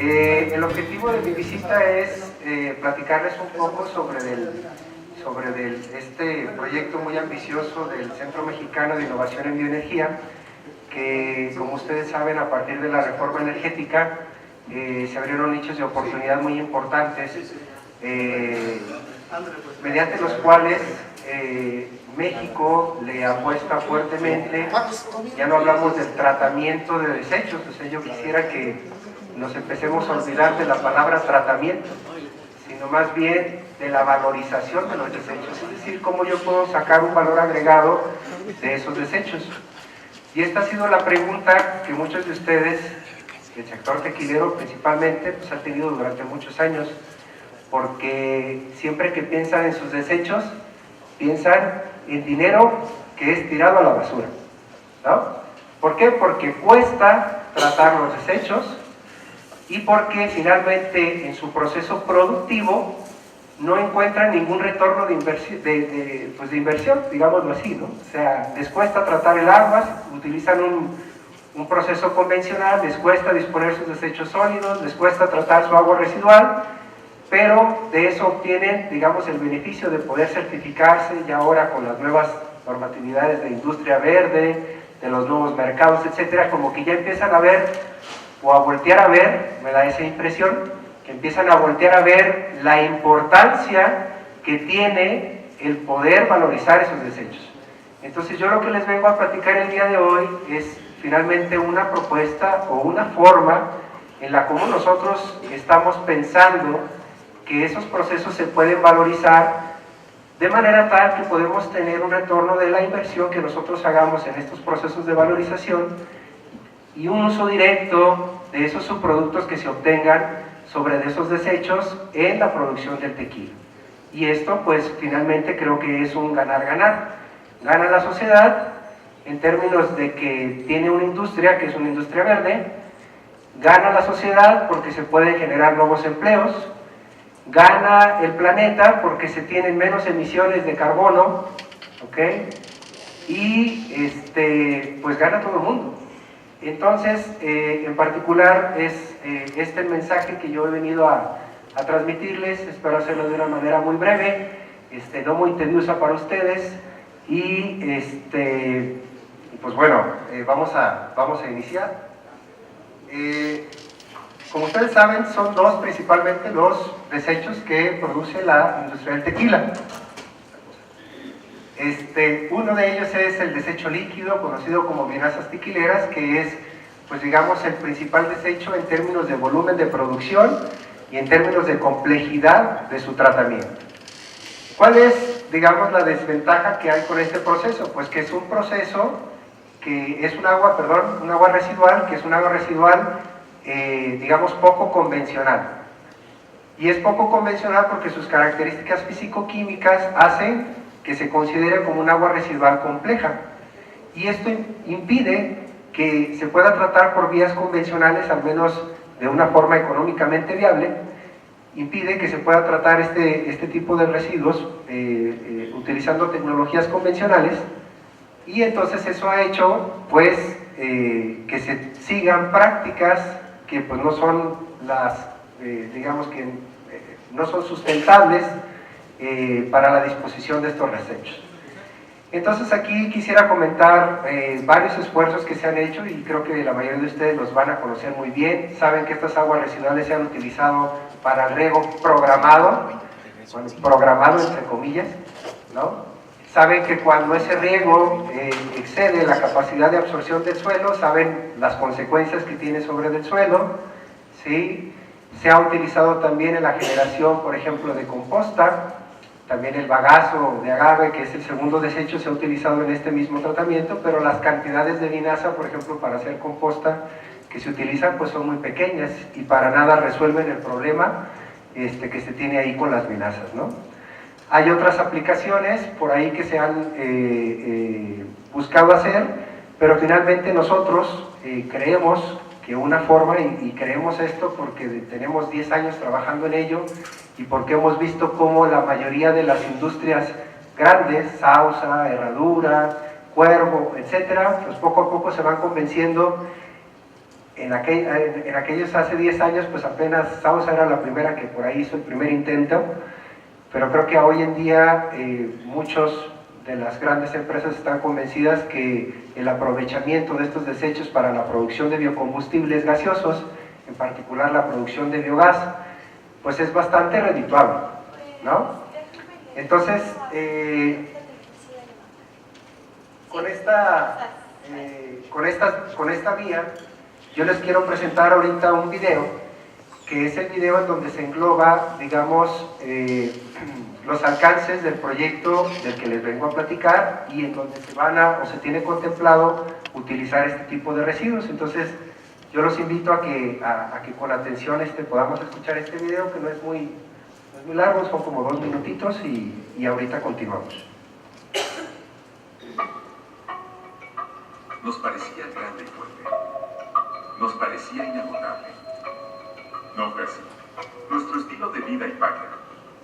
El objetivo de mi visita es platicarles un poco sobre este proyecto muy ambicioso del Centro Mexicano de Innovación en Bioenergía, que, como ustedes saben, a partir de la reforma energética se abrieron nichos de oportunidad muy importantes, mediante los cuales México le apuesta fuertemente. Ya no hablamos del tratamiento de desechos, o sea, yo quisiera que nos empecemos a olvidar de la palabra tratamiento, sino más bien de la valorización de los desechos, es decir, cómo yo puedo sacar un valor agregado de esos desechos. Y esta ha sido la pregunta que muchos de ustedes, el sector tequilero principalmente, pues ha tenido durante muchos años, porque siempre que piensan en sus desechos, piensan en dinero que es tirado a la basura, ¿no? ¿Por qué? Porque cuesta tratar los desechos y porque finalmente en su proceso productivo no encuentran ningún retorno de inversión, digámoslo así, ¿no? O sea, les cuesta tratar el agua, utilizan un proceso convencional, les cuesta disponer sus desechos sólidos, les cuesta tratar su agua residual, pero de eso obtienen, digamos, el beneficio de poder certificarse ya ahora con las nuevas normatividades de industria verde, de los nuevos mercados, etcétera, como que ya empiezan a ver o a voltear a ver, me da esa impresión, que empiezan a voltear a ver la importancia que tiene el poder valorizar esos desechos. Entonces yo lo que les vengo a platicar el día de hoy es finalmente una propuesta o una forma en la como nosotros estamos pensando que esos procesos se pueden valorizar de manera tal que podemos tener un retorno de la inversión que nosotros hagamos en estos procesos de valorización y un uso directo de esos subproductos que se obtengan sobre esos desechos en la producción del tequila. Y esto pues finalmente creo que es un ganar-ganar. Gana la sociedad en términos de que tiene una industria que es una industria verde, gana la sociedad porque se pueden generar nuevos empleos, gana el planeta porque se tienen menos emisiones de carbono, ¿ok? Y pues gana todo el mundo. Entonces, en particular es este el mensaje que yo he venido a transmitirles. Espero hacerlo de una manera muy breve, no muy tediosa para ustedes, y pues bueno, vamos a iniciar. Como ustedes saben, son dos principalmente los desechos que produce la industria del tequila. Uno de ellos es el desecho líquido, conocido como vinazas tequileras, que es, pues digamos, el principal desecho en términos de volumen de producción y en términos de complejidad de su tratamiento. ¿Cuál es, digamos, la desventaja que hay con este proceso? Pues que es un proceso que es un agua residual, que es un agua residual, digamos, poco convencional. Y es poco convencional porque sus características físico-químicas hacen que se considere como un agua residual compleja. Y esto impide que se pueda tratar por vías convencionales, al menos de una forma económicamente viable, impide que se pueda tratar este tipo de residuos utilizando tecnologías convencionales, y entonces eso ha hecho pues que se sigan prácticas que pues no son digamos que no son sustentables para la disposición de estos desechos. Entonces aquí quisiera comentar varios esfuerzos que se han hecho, y creo que la mayoría de ustedes los van a conocer muy bien. Saben que estas aguas residuales se han utilizado para el riego programado, bueno, programado entre comillas, ¿no? Saben que cuando ese riego excede la capacidad de absorción del suelo, saben las consecuencias que tiene sobre el suelo, ¿sí? Se ha utilizado también en la generación, por ejemplo, de composta. También el bagazo de agave, que es el segundo desecho, se ha utilizado en este mismo tratamiento, pero las cantidades de vinaza, por ejemplo, para hacer composta que se utilizan, pues son muy pequeñas y para nada resuelven el problema que se tiene ahí con las vinazas, ¿no? Hay otras aplicaciones por ahí que se han buscado hacer, pero finalmente nosotros creemos que una forma, y creemos esto porque tenemos 10 años trabajando en ello, y porque hemos visto cómo la mayoría de las industrias grandes, Sausa, Herradura, Cuervo, etcétera, pues poco a poco se van convenciendo en aquellos hace 10 años, pues apenas Sausa era la primera que por ahí hizo el primer intento, pero creo que hoy en día muchos de las grandes empresas están convencidas que el aprovechamiento de estos desechos para la producción de biocombustibles gaseosos, en particular la producción de biogás, pues es bastante redituable, ¿no? Entonces, con esta vía, yo les quiero presentar ahorita un video, que es el video en donde se engloba, digamos, los alcances del proyecto del que les vengo a platicar y en donde se tiene contemplado utilizar este tipo de residuos. Entonces, yo los invito a que con atención podamos escuchar este video, que no es muy largo, son como 2 minutitos y ahorita continuamos. Nos parecía grande y fuerte. Nos parecía inagotable. No fue así. Nuestro estilo de vida impacta.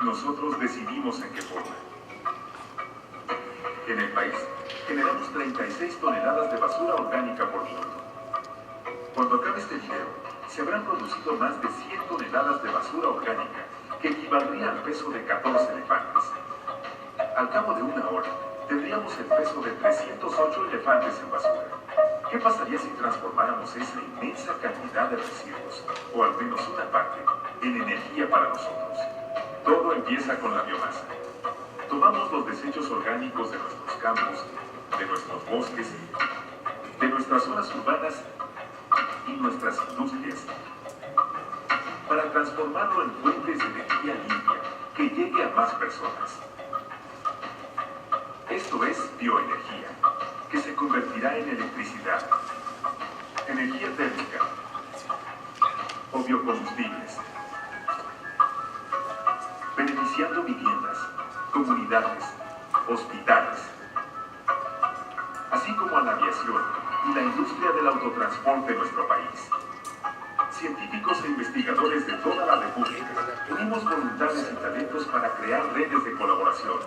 Nosotros decidimos en qué forma. En el país, generamos 36 toneladas de basura orgánica por minuto. Cuando acabe este video, se habrán producido más de 100 toneladas de basura orgánica, que equivaldría al peso de 14 elefantes. Al cabo de una hora, tendríamos el peso de 308 elefantes en basura. ¿Qué pasaría si transformáramos esa inmensa cantidad de residuos, o al menos una parte, en energía para nosotros? Todo empieza con la biomasa. Tomamos los desechos orgánicos de nuestros campos, de nuestros bosques, de nuestras zonas urbanas y nuestras industrias, para transformarlo en fuentes de energía limpia que llegue a más personas. Esto es bioenergía, que se convertirá en electricidad, energía térmica o biocombustibles, beneficiando viviendas, comunidades, hospitales, así como a la aviación y la industria del autotransporte en nuestro país. Científicos e investigadores de toda la República unimos voluntades y talentos para crear redes de colaboración.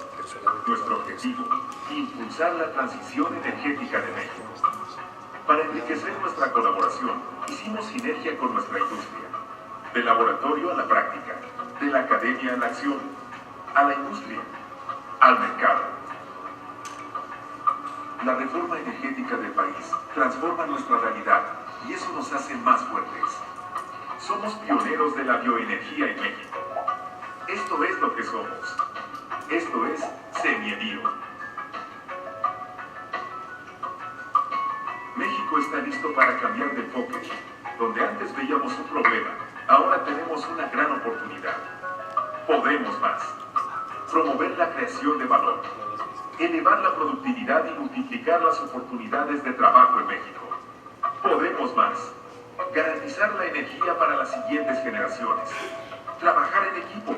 Nuestro objetivo, impulsar la transición energética de México. Para enriquecer nuestra colaboración, hicimos sinergia con nuestra industria. Del laboratorio a la práctica, de la academia a la acción, a la industria, al mercado. La reforma energética del país transforma nuestra realidad y eso nos hace más fuertes. Somos pioneros de la bioenergía en México. Esto es lo que somos. Esto es Semiebio. México está listo para cambiar de enfoque. Donde antes veíamos un problema, ahora tenemos una gran oportunidad. Podemos más. Promover la creación de valor. Elevar la productividad y multiplicar las oportunidades de trabajo en México. Podemos más. Garantizar la energía para las siguientes generaciones. Trabajar en equipo.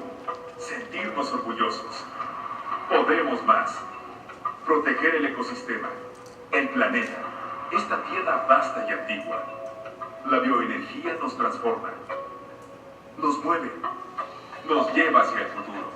Sentirnos orgullosos. Podemos más. Proteger el ecosistema. El planeta. Esta tierra vasta y antigua. La bioenergía nos transforma. Nos mueve. Nos lleva hacia el futuro.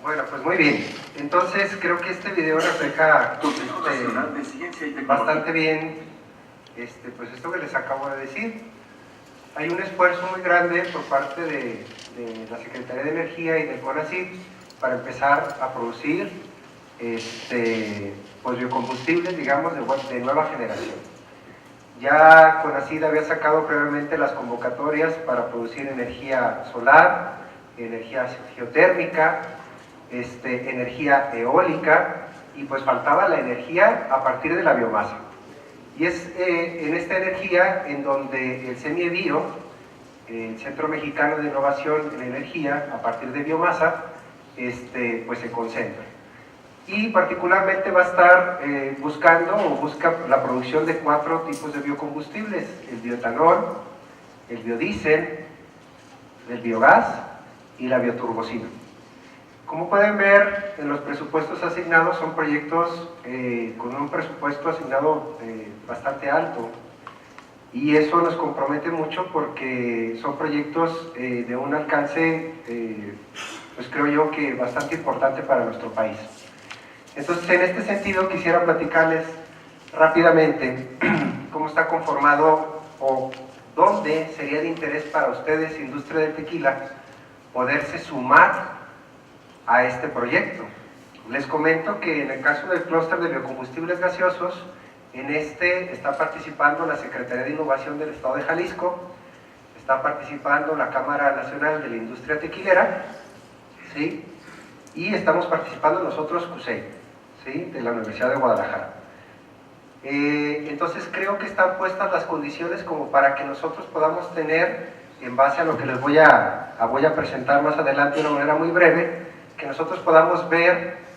Bueno, pues muy bien. Entonces creo que este video refleja bastante bien pues esto que les acabo de decir. Hay un esfuerzo muy grande por parte de la Secretaría de Energía y del CONACYT para empezar a producir pues biocombustibles, digamos, de nueva generación. Ya CONACYT había sacado previamente las convocatorias para producir energía solar, energía geotérmica, energía eólica, y pues faltaba la energía a partir de la biomasa. Y es en esta energía en donde el CEMIEBIO, el Centro Mexicano de Innovación en Energía, a partir de biomasa, pues se concentra. Y particularmente va a estar busca la producción de 4 tipos de biocombustibles: el bioetanol, el biodiesel, el biogás y la bioturbocina. Como pueden ver, en los presupuestos asignados son proyectos con un presupuesto asignado bastante alto, y eso nos compromete mucho porque son proyectos de un alcance, pues creo yo que bastante importante para nuestro país. Entonces, en este sentido, quisiera platicarles rápidamente cómo está conformado o dónde sería de interés para ustedes, industria del tequila, poderse sumar a este proyecto. Les comento que en el caso del clúster de biocombustibles gaseosos, en está participando la Secretaría de Innovación del Estado de Jalisco, está participando la Cámara Nacional de la Industria Tequilera, ¿sí? Y estamos participando nosotros, CUSEI, ¿sí? De la Universidad de Guadalajara. Entonces creo que están puestas las condiciones como para que nosotros podamos tener, en base a lo que les voy a presentar más adelante de una manera muy breve, que nosotros podamos ver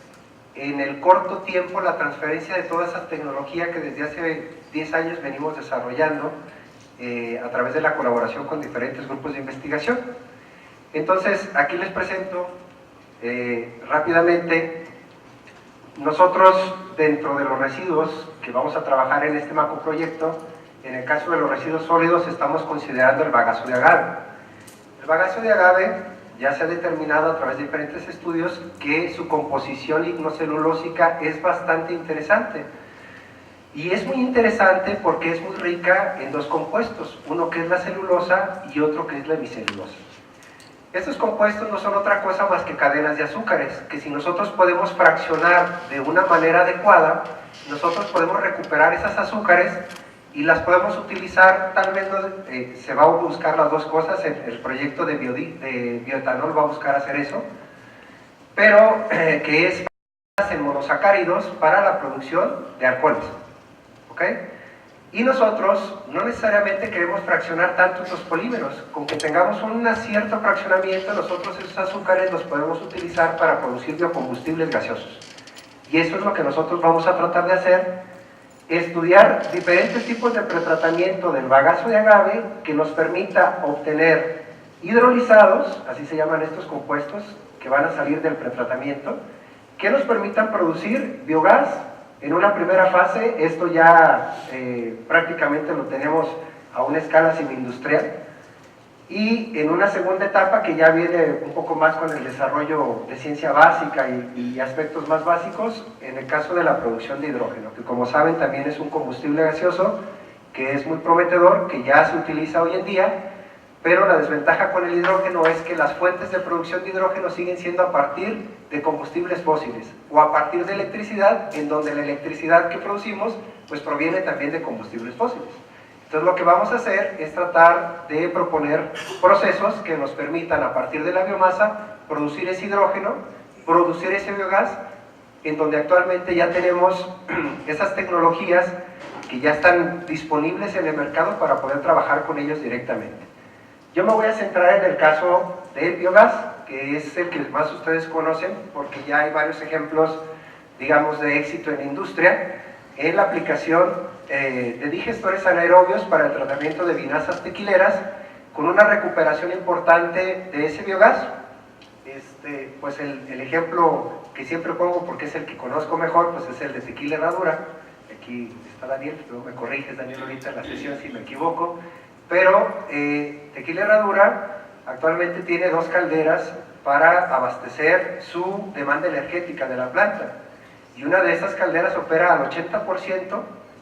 en el corto tiempo la transferencia de toda esa tecnología que desde hace 10 años venimos desarrollando a través de la colaboración con diferentes grupos de investigación. Entonces, aquí les presento rápidamente. Nosotros, dentro de los residuos que vamos a trabajar en este macroproyecto, en el caso de los residuos sólidos, estamos considerando el bagazo de agave. El bagazo de agave ya se ha determinado a través de diferentes estudios que su composición lignocelulósica es bastante interesante. Y es muy interesante porque es muy rica en 2 compuestos, uno que es la celulosa y otro que es la hemicelulosa. Estos compuestos no son otra cosa más que cadenas de azúcares, que si nosotros podemos fraccionar de una manera adecuada, nosotros podemos recuperar esas azúcares y las podemos utilizar. Tal vez se va a buscar las 2 cosas, el proyecto de bioetanol va a buscar hacer eso, pero que es en monosacáridos para la producción de alcoholes, ¿ok? Y nosotros no necesariamente queremos fraccionar tanto los polímeros, con que tengamos un cierto fraccionamiento, nosotros esos azúcares los podemos utilizar para producir biocombustibles gaseosos. Y eso es lo que nosotros vamos a tratar de hacer: estudiar diferentes tipos de pretratamiento del bagazo de agave que nos permita obtener hidrolizados, así se llaman estos compuestos que van a salir del pretratamiento, que nos permitan producir biogás. En una primera fase, esto ya prácticamente lo tenemos a una escala semi-industrial, y en una segunda etapa que ya viene un poco más con el desarrollo de ciencia básica y aspectos más básicos, en el caso de la producción de hidrógeno, que como saben también es un combustible gaseoso que es muy prometedor, que ya se utiliza hoy en día, pero la desventaja con el hidrógeno es que las fuentes de producción de hidrógeno siguen siendo a partir de combustibles fósiles o a partir de electricidad, en donde la electricidad que producimos pues proviene también de combustibles fósiles. Entonces lo que vamos a hacer es tratar de proponer procesos que nos permitan, a partir de la biomasa, producir ese hidrógeno, producir ese biogás, en donde actualmente ya tenemos esas tecnologías que ya están disponibles en el mercado para poder trabajar con ellos directamente. Yo me voy a centrar en el caso del biogás, que es el que más ustedes conocen, porque ya hay varios ejemplos, digamos, de éxito en la industria, en la aplicación de digestores anaerobios para el tratamiento de vinazas tequileras, con una recuperación importante de ese biogás. Pues el ejemplo que siempre pongo, porque es el que conozco mejor, pues es el de Tequila Herradura. Aquí está Daniel, luego me corriges, Daniel, ahorita en la sesión si me equivoco. Pero Tequila Herradura actualmente tiene 2 calderas para abastecer su demanda energética de la planta, y una de esas calderas opera al 80%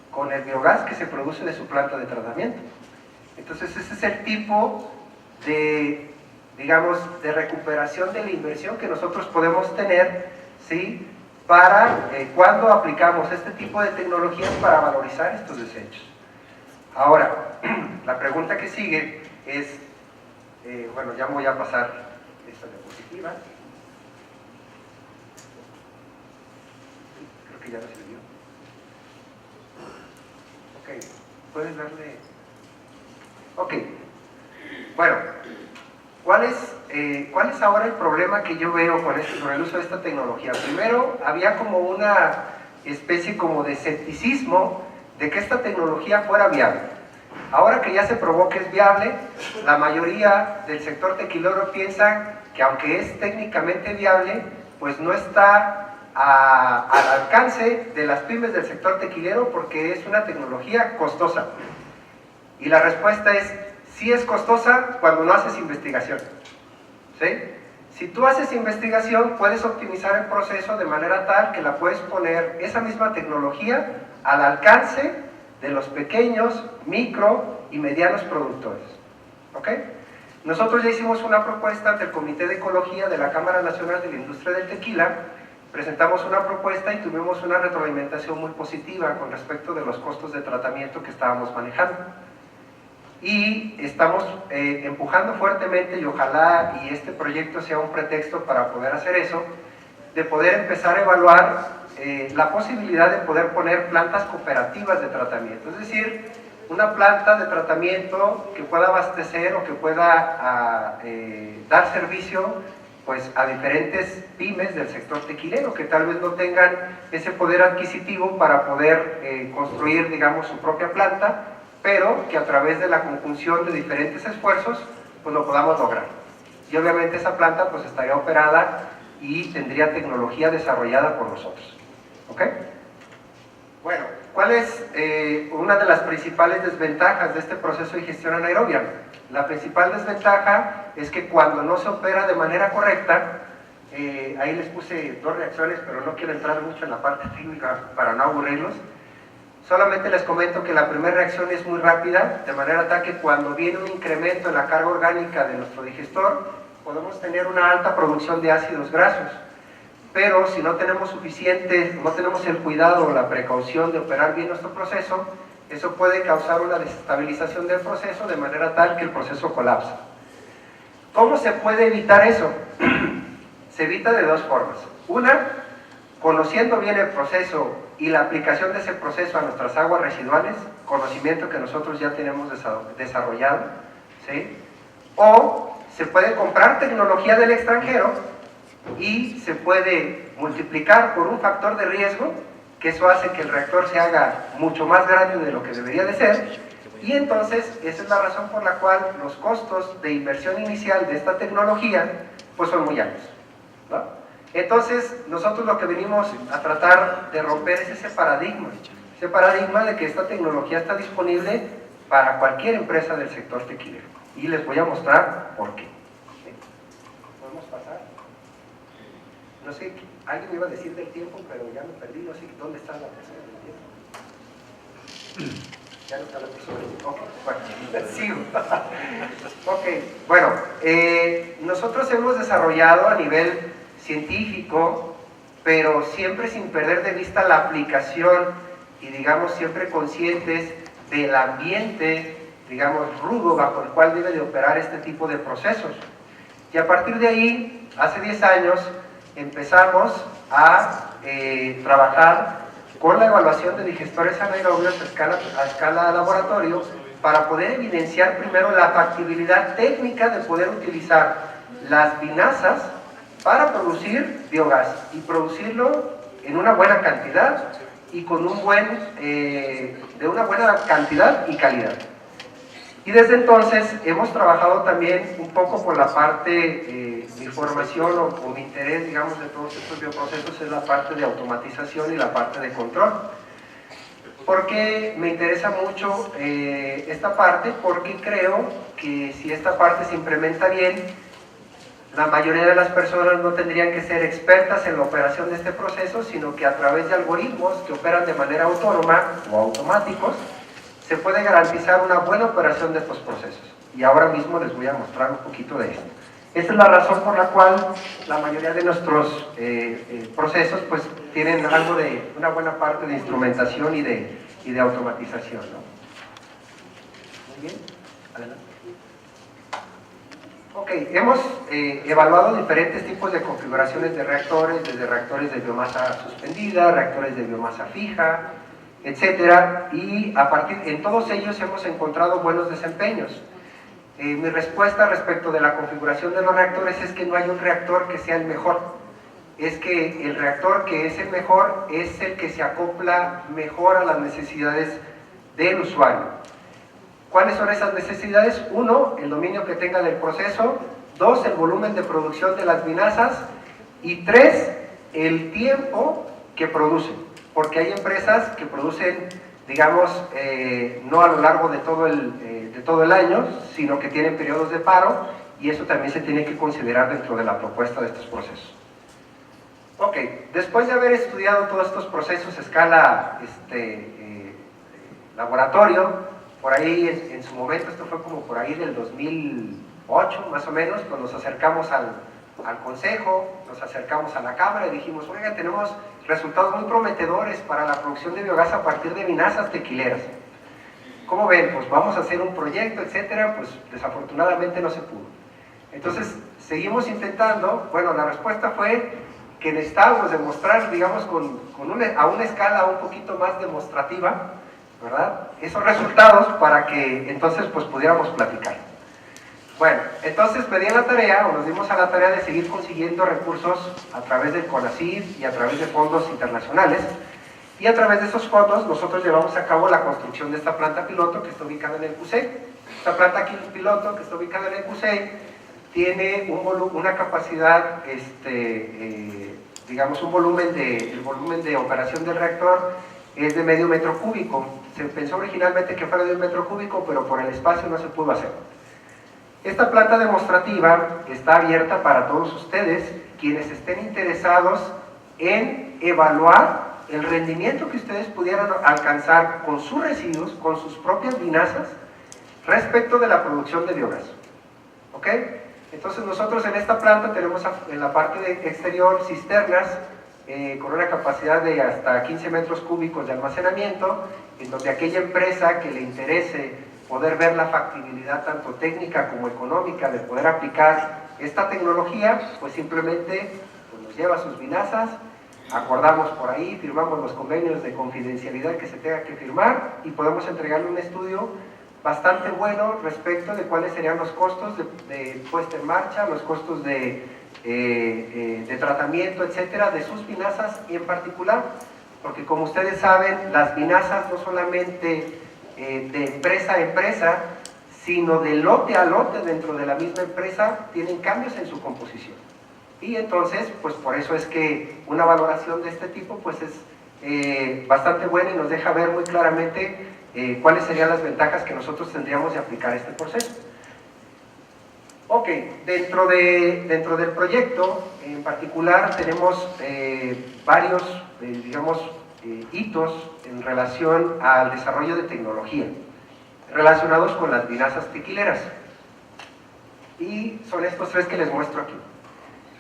con el biogás que se produce de su planta de tratamiento. Entonces ese es el tipo de, digamos, de recuperación de la inversión que nosotros podemos tener, ¿sí?, para cuando aplicamos este tipo de tecnologías para valorizar estos desechos. Ahora, la pregunta que sigue es, bueno, ya voy a pasar esta diapositiva. Creo que ya no sirvió. Ok. ¿Puedes darle? Ok. Bueno, ¿cuál es ahora el problema que yo veo con el uso de esta tecnología? Primero, había como una especie como de escepticismo de que esta tecnología fuera viable. Ahora que ya se probó que es viable, la mayoría del sector tequilero piensa que aunque es técnicamente viable, pues no está al alcance de las pymes del sector tequilero porque es una tecnología costosa. Y la respuesta es, sí es costosa cuando no haces investigación. ¿Sí? Si tú haces investigación, puedes optimizar el proceso de manera tal que la puedes poner, esa misma tecnología, al alcance de los pequeños, micro y medianos productores. ¿Ok? Nosotros ya hicimos una propuesta ante el Comité de Ecología de la Cámara Nacional de la Industria del Tequila, presentamos una propuesta y tuvimos una retroalimentación muy positiva con respecto de los costos de tratamiento que estábamos manejando. Y estamos empujando fuertemente, y ojalá y este proyecto sea un pretexto para poder hacer eso, de poder empezar a evaluar la posibilidad de poder poner plantas cooperativas de tratamiento, es decir, una planta de tratamiento que pueda abastecer o que pueda dar servicio pues a diferentes pymes del sector tequilero que tal vez no tengan ese poder adquisitivo para poder construir, digamos, su propia planta, pero que a través de la conjunción de diferentes esfuerzos pues lo podamos lograr. Y obviamente esa planta pues estaría operada y tendría tecnología desarrollada por nosotros. ¿Ok? Bueno, ¿cuál es una de las principales desventajas de este proceso de gestión anaerobia? La principal desventaja es que cuando no se opera de manera correcta, ahí les puse dos reacciones, pero no quiero entrar mucho en la parte técnica para no aburrirlos. Solamente les comento que la primera reacción es muy rápida, de manera tal que cuando viene un incremento en la carga orgánica de nuestro digestor, podemos tener una alta producción de ácidos grasos. Pero si no tenemos no tenemos el cuidado o la precaución de operar bien nuestro proceso, eso puede causar una desestabilización del proceso de manera tal que el proceso colapsa. ¿Cómo se puede evitar eso? Se evita de dos formas. Una, conociendo bien el proceso y la aplicación de ese proceso a nuestras aguas residuales, conocimiento que nosotros ya tenemos desarrollado, ¿sí? O se puede comprar tecnología del extranjero y se puede multiplicar por un factor de riesgo, que eso hace que el reactor se haga mucho más grande de lo que debería de ser, y entonces esa es la razón por la cual los costos de inversión inicial de esta tecnología pues son muy altos, ¿no? Entonces nosotros lo que venimos a tratar de romper es ese paradigma de que esta tecnología está disponible para cualquier empresa del sector tequilero, y les voy a mostrar por qué. ¿Podemos pasar? No sé, alguien me iba a decir del tiempo, pero ya me perdí, no sé dónde está la persona del tiempo. Ya no está la persona del tiempo. Ok, bueno, sigo. Ok, bueno, nosotros hemos desarrollado a nivel científico, pero siempre sin perder de vista la aplicación y digamos siempre conscientes del ambiente, digamos, rudo bajo el cual debe de operar este tipo de procesos. Y a partir de ahí, hace 10 años, empezamos a trabajar con la evaluación de digestores anaerobios a escala laboratorio para poder evidenciar primero la factibilidad técnica de poder utilizar las vinazas para producir biogás y producirlo en una buena cantidad y con de una buena cantidad y calidad. Y desde entonces hemos trabajado también un poco por la parte, mi formación o mi interés, digamos, de todos estos bioprocesos es la parte de automatización y la parte de control. Porque me interesa mucho esta parte, porque creo que si esta parte se implementa bien, la mayoría de las personas no tendrían que ser expertas en la operación de este proceso, sino que a través de algoritmos que operan de manera autónoma o automáticos, se puede garantizar una buena operación de estos procesos. Y ahora mismo les voy a mostrar un poquito de esto. Esta es la razón por la cual la mayoría de nuestros procesos pues tienen algo de una buena parte de instrumentación y de automatización, ¿no? Muy bien, adelante. Ok, hemos evaluado diferentes tipos de configuraciones de reactores, desde reactores de biomasa suspendida, reactores de biomasa fija, etcétera, y en todos ellos hemos encontrado buenos desempeños. Mi respuesta respecto de la configuración de los reactores es que no hay un reactor que sea el mejor, es que el reactor que es el mejor es el que se acopla mejor a las necesidades del usuario. ¿Cuáles son esas necesidades? 1, el dominio que tenga del proceso; 2, el volumen de producción de las vinazas; y 3, el tiempo que producen, porque hay empresas que producen, digamos, no a lo largo de todo el año, sino que tienen periodos de paro, y eso también se tiene que considerar dentro de la propuesta de estos procesos. Ok, después de haber estudiado todos estos procesos a escala laboratorio, por ahí en su momento, esto fue como por ahí del 2008 más o menos, pues nos acercamos al Consejo, nos acercamos a la Cámara y dijimos: oiga, tenemos resultados muy prometedores para la producción de biogás a partir de vinazas tequileras. ¿Cómo ven? Pues vamos a hacer un proyecto, etcétera. Pues desafortunadamente no se pudo. Entonces seguimos intentando. Bueno, la respuesta fue que necesitábamos demostrar, digamos, a una escala un poquito más demostrativa, ¿verdad?, esos resultados para que entonces pues pudiéramos platicar. Bueno, entonces me di a la tarea, o nos dimos a la tarea de seguir consiguiendo recursos a través del CONACYT y a través de fondos internacionales, y a través de esos fondos nosotros llevamos a cabo la construcción de esta planta piloto que está ubicada en el CUSEI. Esta planta piloto que está ubicada en el CUSEI tiene una capacidad, digamos, el volumen de operación del reactor es de medio metro cúbico. Se pensó originalmente que fuera de 1 metro cúbico, pero por el espacio no se pudo hacer. Esta planta demostrativa está abierta para todos ustedes, quienes estén interesados en evaluar el rendimiento que ustedes pudieran alcanzar con sus residuos, con sus propias vinazas, respecto de la producción de biogás. ¿Ok? Entonces nosotros en esta planta tenemos en la parte exterior cisternas con una capacidad de hasta 15 metros cúbicos de almacenamiento, en donde aquella empresa que le interese poder ver la factibilidad tanto técnica como económica de poder aplicar esta tecnología, pues simplemente pues nos lleva sus vinazas, acordamos por ahí, firmamos los convenios de confidencialidad que se tenga que firmar y podemos entregarle un estudio bastante bueno respecto de cuáles serían los costos de puesta en marcha, los costos de tratamiento, etcétera, de sus vinazas en particular, porque como ustedes saben, las vinazas no solamente de empresa a empresa, sino de lote a lote dentro de la misma empresa, tienen cambios en su composición. Y entonces, pues por eso es que una valoración de este tipo pues es bastante buena y nos deja ver muy claramente cuáles serían las ventajas que nosotros tendríamos de aplicar este proceso. Ok, dentro del proyecto en particular tenemos varios, digamos, hitos en relación al desarrollo de tecnología relacionados con las vinazas tequileras, y son estos 3 que les muestro aquí.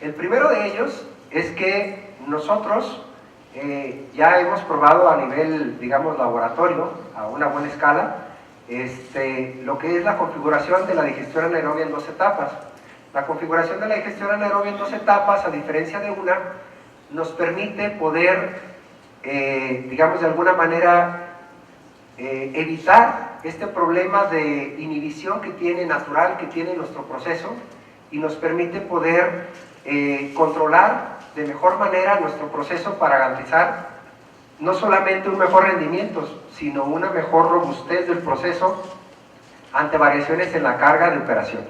El primero de ellos es que nosotros ya hemos probado a nivel, digamos, laboratorio, a una buena escala, lo que es la configuración de la digestión anaerobia en 2 etapas. La configuración de la digestión anaerobia en 2 etapas, a diferencia de una, nos permite poder, digamos, de alguna manera evitar este problema de inhibición que tiene natural, que tiene nuestro proceso, y nos permite poder controlar de mejor manera nuestro proceso para garantizar no solamente un mejor rendimiento, sino una mejor robustez del proceso ante variaciones en la carga de operación.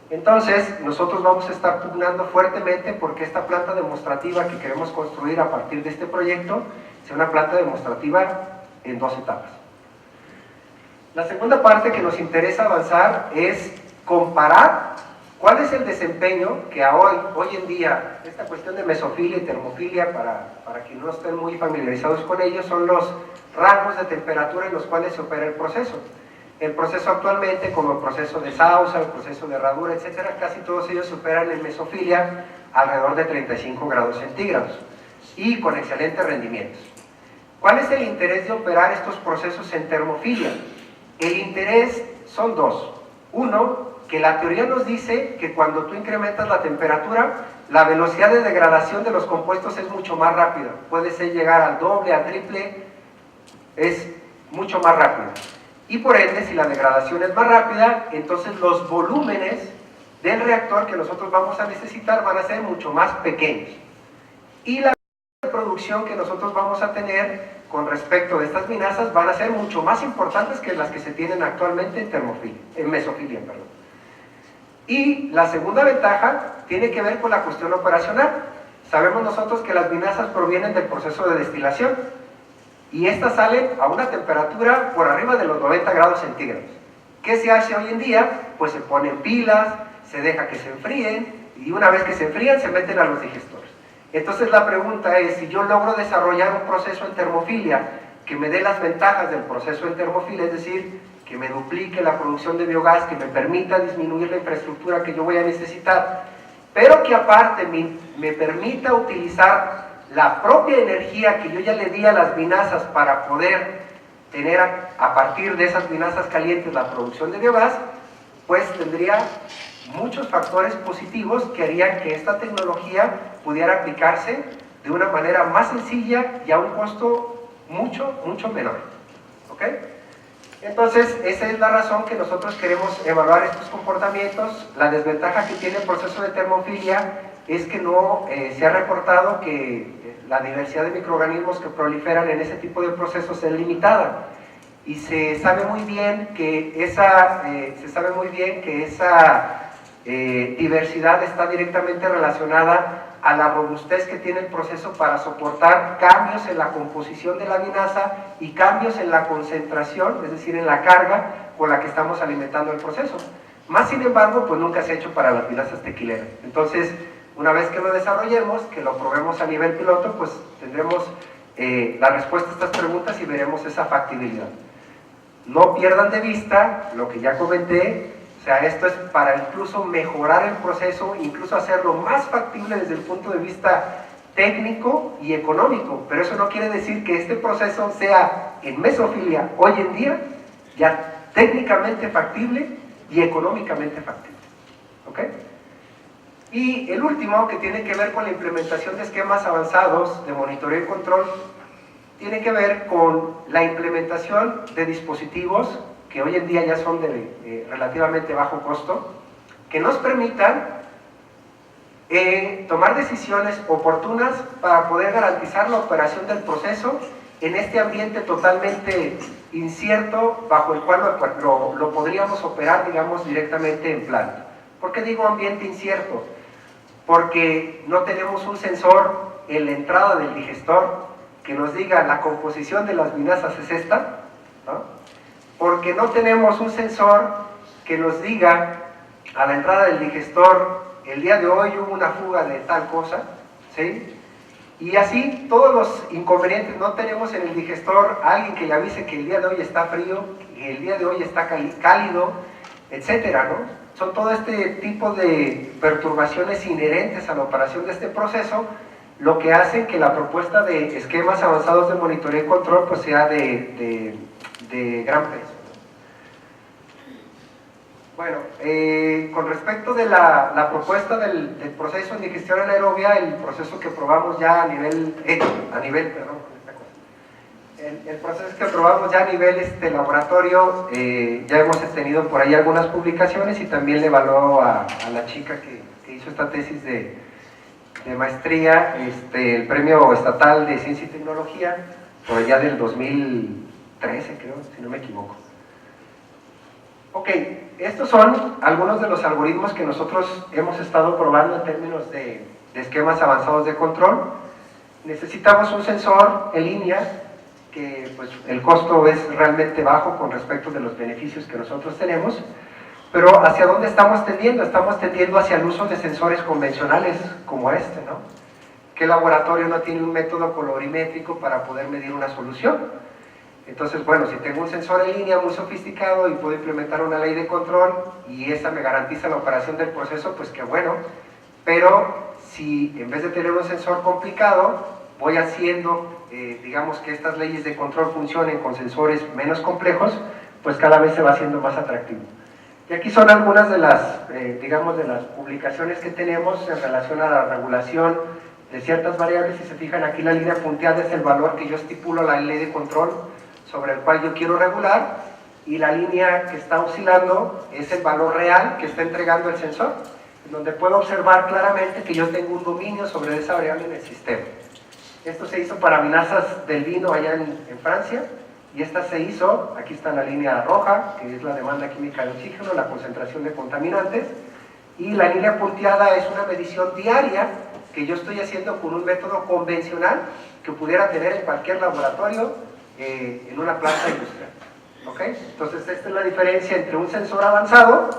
Entonces, nosotros vamos a estar pugnando fuertemente porque esta planta demostrativa que queremos construir a partir de este proyecto sea una planta demostrativa en 2 etapas. La segunda parte que nos interesa avanzar es comparar cuál es el desempeño que hoy en día, esta cuestión de mesofilia y termofilia, para quienes no estén muy familiarizados con ellos, son los rangos de temperatura en los cuales se opera el proceso. El proceso actualmente, como el proceso de Sausa, el proceso de herradura, etcétera, casi todos ellos se operan en mesofilia alrededor de 35 grados centígrados y con excelentes rendimientos. ¿Cuál es el interés de operar estos procesos en termofilia? El interés son 2. Uno, que la teoría nos dice que cuando tú incrementas la temperatura, la velocidad de degradación de los compuestos es mucho más rápida. Puede ser llegar al doble, al triple, es mucho más rápido. Y por ende, si la degradación es más rápida, entonces los volúmenes del reactor que nosotros vamos a necesitar van a ser mucho más pequeños. Y la producción que nosotros vamos a tener con respecto a estas vinazas van a ser mucho más importantes que las que se tienen actualmente en mesofilia. Y la segunda ventaja tiene que ver con la cuestión operacional. Sabemos nosotros que las vinazas provienen del proceso de destilación y estas salen a una temperatura por arriba de los 90 grados centígrados. ¿Qué se hace hoy en día? Pues se ponen pilas, se deja que se enfríen y una vez que se enfrían se meten a los digestores. Entonces la pregunta es, si yo logro desarrollar un proceso en termofilia que me dé las ventajas del proceso en termofilia, es decir, que me duplique la producción de biogás, que me permita disminuir la infraestructura que yo voy a necesitar, pero que aparte me permita utilizar la propia energía que yo ya le di a las vinazas para poder tener a partir de esas vinazas calientes la producción de biogás, pues tendría muchos factores positivos que harían que esta tecnología pudiera aplicarse de una manera más sencilla y a un costo mucho menor. ¿Ok? Entonces, esa es la razón que nosotros queremos evaluar estos comportamientos. La desventaja que tiene el proceso de termofilia es que no se ha reportado que la diversidad de microorganismos que proliferan en ese tipo de procesos es limitada. Y se sabe muy bien que esa diversidad está directamente relacionada a la robustez que tiene el proceso para soportar cambios en la composición de la vinaza y cambios en la concentración, es decir, en la carga con la que estamos alimentando el proceso. Más sin embargo, pues nunca se ha hecho para las vinazas tequileras. Entonces, una vez que lo desarrollemos, que lo probemos a nivel piloto, pues tendremos la respuesta a estas preguntas y veremos esa factibilidad. No pierdan de vista lo que ya comenté. O sea, esto es para incluso mejorar el proceso, incluso hacerlo más factible desde el punto de vista técnico y económico. Pero eso no quiere decir que este proceso sea en mesofilia hoy en día ya técnicamente factible y económicamente factible. ¿Ok? Y el último, que tiene que ver con la implementación de esquemas avanzados de monitoreo y control, tiene que ver con la implementación de dispositivos que hoy en día ya son de relativamente bajo costo, que nos permitan tomar decisiones oportunas para poder garantizar la operación del proceso en este ambiente totalmente incierto bajo el cual lo podríamos operar, digamos, directamente en planta. ¿Por qué digo ambiente incierto? Porque no tenemos un sensor en la entrada del digestor que nos diga la composición de las vinazas es esta, ¿no? Porque no tenemos un sensor que nos diga a la entrada del digestor, el día de hoy hubo una fuga de tal cosa, ¿sí? Y así todos los inconvenientes. No tenemos en el digestor a alguien que le avise que el día de hoy está frío, que el día de hoy está cálido, etcétera, ¿no? Son todo este tipo de perturbaciones inherentes a la operación de este proceso, lo que hace que la propuesta de esquemas avanzados de monitoreo y control pues sea de gran peso. Bueno, con respecto de la propuesta del proceso en digestión anaerobia, el proceso que probamos ya a nivel el proceso que probamos ya a nivel laboratorio, ya hemos tenido por ahí algunas publicaciones y también le evaluó a la chica que hizo esta tesis de maestría, el premio estatal de ciencia y tecnología, por allá del 2013 creo, si no me equivoco. Ok, estos son algunos de los algoritmos que nosotros hemos estado probando en términos de esquemas avanzados de control. Necesitamos un sensor en línea, que pues el costo es realmente bajo con respecto de los beneficios que nosotros tenemos, pero ¿hacia dónde estamos tendiendo? Estamos tendiendo hacia el uso de sensores convencionales como este, ¿no? ¿Qué laboratorio no tiene un método colorimétrico para poder medir una solución? Entonces, bueno, si tengo un sensor en línea muy sofisticado y puedo implementar una ley de control y esa me garantiza la operación del proceso, pues qué bueno. Pero si en vez de tener un sensor complicado, voy haciendo, digamos, que estas leyes de control funcionen con sensores menos complejos, pues cada vez se va haciendo más atractivo. Y aquí son algunas de las, digamos, de las publicaciones que tenemos en relación a la regulación de ciertas variables. Si se fijan aquí, la línea punteada es el valor que yo estipulo a la ley de control sobre el cual yo quiero regular, y la línea que está oscilando es el valor real que está entregando el sensor, en donde puedo observar claramente que yo tengo un dominio sobre esa variable en el sistema. Esto se hizo para amenazas del vino allá en Francia, y esta se hizo, aquí está la línea roja, que es la demanda química de oxígeno, la concentración de contaminantes, y la línea punteada es una medición diaria que yo estoy haciendo con un método convencional que pudiera tener en cualquier laboratorio en una planta industrial. ¿Okay? Entonces esta es la diferencia entre un sensor avanzado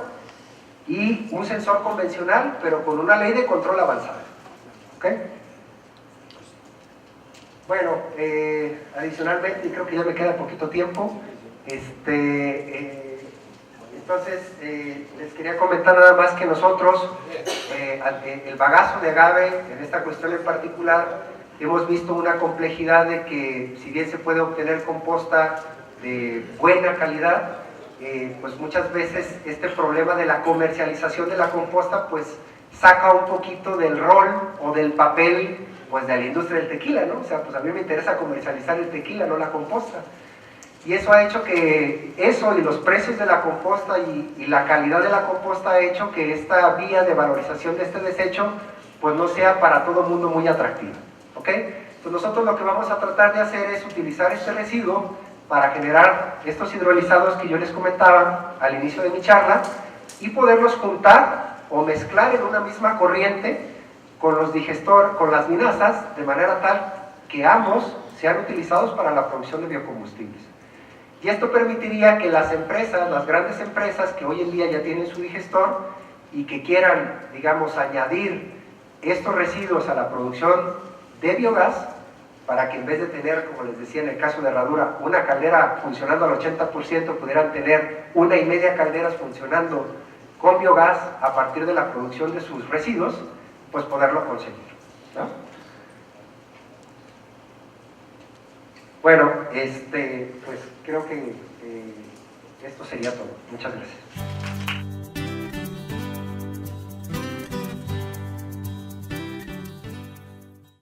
y un sensor convencional, pero con una ley de control avanzada. ¿Okay? Bueno, adicionalmente, y creo que ya me queda poquito tiempo, entonces les quería comentar nada más que nosotros, el bagazo de agave, en esta cuestión en particular, hemos visto una complejidad de que si bien se puede obtener composta de buena calidad, pues muchas veces este problema de la comercialización de la composta pues saca un poquito del rol o del papel pues de la industria del tequila, ¿no? O sea, pues a mí me interesa comercializar el tequila, no la composta. Y eso ha hecho que eso y los precios de la composta y la calidad de la composta ha hecho que esta vía de valorización de este desecho pues no sea para todo el mundo muy atractiva. ¿Ok? Entonces nosotros lo que vamos a tratar de hacer es utilizar este residuo para generar estos hidrolizados que yo les comentaba al inicio de mi charla y poderlos juntar o mezclar en una misma corriente con los con las vinazas, de manera tal que ambos sean utilizados para la producción de biocombustibles. Y esto permitiría que las empresas, las grandes empresas que hoy en día ya tienen su digestor y que quieran, digamos, añadir estos residuos a la producción de biogás, para que en vez de tener, como les decía en el caso de Herradura, una caldera funcionando al 80%, pudieran tener 1,5 calderas funcionando con biogás a partir de la producción de sus residuos, pues poderlo conseguir, ¿no? Bueno, pues creo que esto sería todo. Muchas gracias.